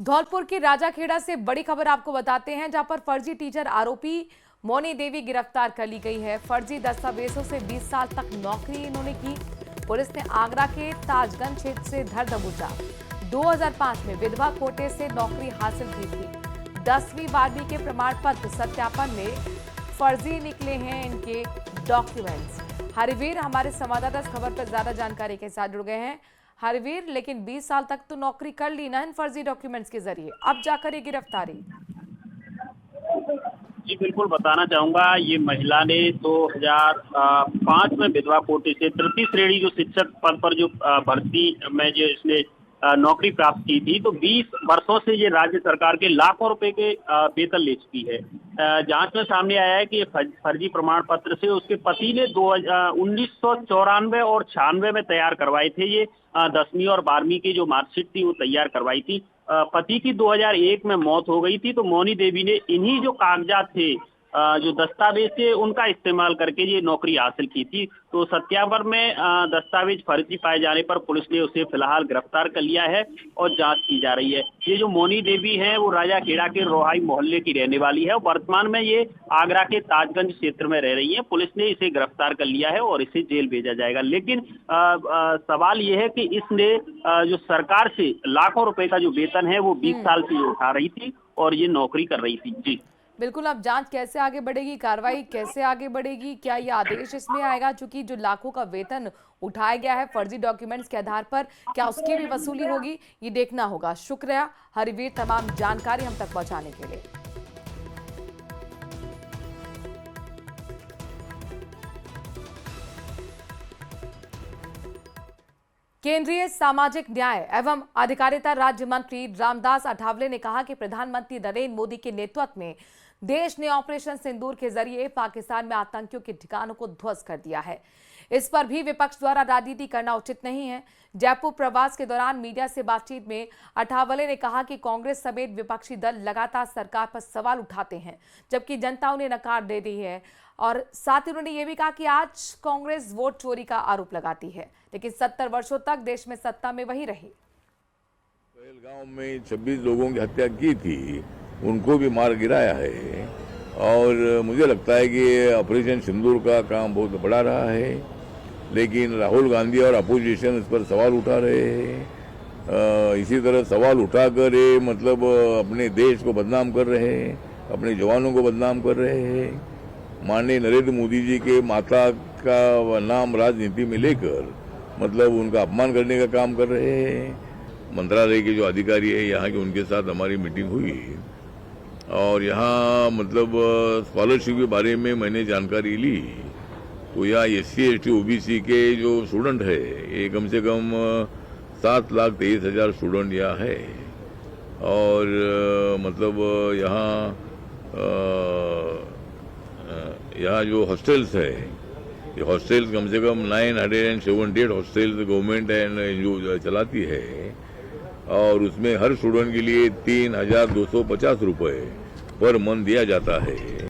धौलपुर के राजाखेड़ा से बड़ी खबर आपको बताते हैं, जहां पर फर्जी टीचर आरोपी मोनी देवी गिरफ्तार कर ली गई है। फर्जी दस्तावेजों से 20 साल तक नौकरी इन्होंने की। पुलिस ने आगरा के ताजगंज क्षेत्र से धर दबोचा। 2005 में विधवा कोटे से नौकरी हासिल की थी। 10वीं 12वीं के प्रमाण पत्र सत्यापन में फर्जी निकले हैं इनके डॉक्यूमेंट्स। हरिवीर हमारे संवाददाता इस खबर पर ज्यादा जानकारी के साथ जुड़ गए हैं। हरवीर, लेकिन 20 साल तक तो नौकरी कर ली ना इन फर्जी डॉक्यूमेंट्स के जरिए, अब जाकर ये गिरफ्तारी। जी बिल्कुल बताना चाहूंगा, ये महिला ने 2005 में विधवा कोटे से तृतीय श्रेणी जो शिक्षक पद पर जो भर्ती में जो इसने नौकरी प्राप्त की थी, तो 20 वर्षों से ये राज्य सरकार के लाखों रुपए के वेतन ले चुकी है। जांच में सामने आया है कि ये फर्जी प्रमाण पत्र से उसके पति ने 1994 और 96 में तैयार करवाए थे। ये 10वीं और 12वीं की जो मार्कशीट थी वो तैयार करवाई थी। पति की 2001 में मौत हो गई थी, तो मोनी देवी ने इन्हीं जो कागजात थे, जो दस्तावेज थे, उनका इस्तेमाल करके ये नौकरी हासिल की थी। तो सत्यापन में दस्तावेज फर्जी पाए जाने पर पुलिस ने उसे फिलहाल गिरफ्तार कर लिया है और जांच की जा रही है। ये जो मोनी देवी है वो राजाखेड़ा के रोहाई मोहल्ले की रहने वाली है। वर्तमान में ये आगरा के ताजगंज क्षेत्र में रह रही है। पुलिस ने इसे गिरफ्तार कर लिया है और इसे जेल भेजा जाएगा। लेकिन सवाल ये है कि इसने जो सरकार से लाखों रुपए का जो वेतन है वो 20 साल से उठा रही थी और ये नौकरी कर रही थी। जी बिल्कुल, अब जांच कैसे आगे बढ़ेगी, कार्रवाई कैसे आगे बढ़ेगी, क्या ये आदेश इसमें आएगा? चूंकि जो लाखों का वेतन उठाया गया है फर्जी डॉक्यूमेंट्स के आधार पर, क्या उसकी भी वसूली होगी, ये देखना होगा। शुक्रिया हरिवीर तमाम जानकारी हम तक पहुंचाने के लिए। केंद्रीय सामाजिक न्याय एवं अधिकारिता राज्य मंत्री रामदास अठावले ने कहा कि प्रधानमंत्री नरेंद्र मोदी के नेतृत्व में देश ने ऑपरेशन सिंदूर के जरिए पाकिस्तान में आतंकियों के ठिकानों को ध्वस्त कर दिया है। इस पर भी विपक्ष द्वारा राजनीति करना उचित नहीं है। जयपुर प्रवास के दौरान मीडिया से बातचीत में अठावले ने कहा कि कांग्रेस समेत विपक्षी दल लगातार सरकार पर सवाल उठाते हैं, जबकि जनता उन्हें नकार दे रही है। और साथ ही उन्होंने ये भी कहा कि आज कांग्रेस वोट चोरी का आरोप लगाती है, लेकिन 70 वर्षों तक देश में सत्ता में वही रही। पहलगांव में 26 लोगों की हत्या की थी, उनको भी मार गिराया है। और मुझे लगता है कि ऑपरेशन सिंदूर का काम बहुत बड़ा रहा है, लेकिन राहुल गांधी और अपोजिशन इस पर सवाल उठा रहे हैं। इसी तरह सवाल उठाकर ये मतलब अपने देश को बदनाम कर रहे हैं, अपने जवानों को बदनाम कर रहे हैं। माननीय नरेंद्र मोदी जी के माता का नाम राजनीति में लेकर मतलब उनका अपमान करने का काम कर रहे हैं। मंत्रालय के जो अधिकारी है यहाँ के, उनके साथ हमारी मीटिंग हुई और यहाँ मतलब स्कॉलरशिप के बारे में मैंने जानकारी ली। तो यहाँ SC ST OBC के जो स्टूडेंट है, ये कम से कम 7,23,000 स्टूडेंट यहाँ है। और मतलब यहाँ जो हॉस्टल्स है, ये हॉस्टल्स कम से कम 978 हॉस्टल्स गवर्नमेंट एंड जो चलाती है, और उसमें हर स्टूडेंट के लिए 3,250 रुपये पर मंथ दिया जाता है।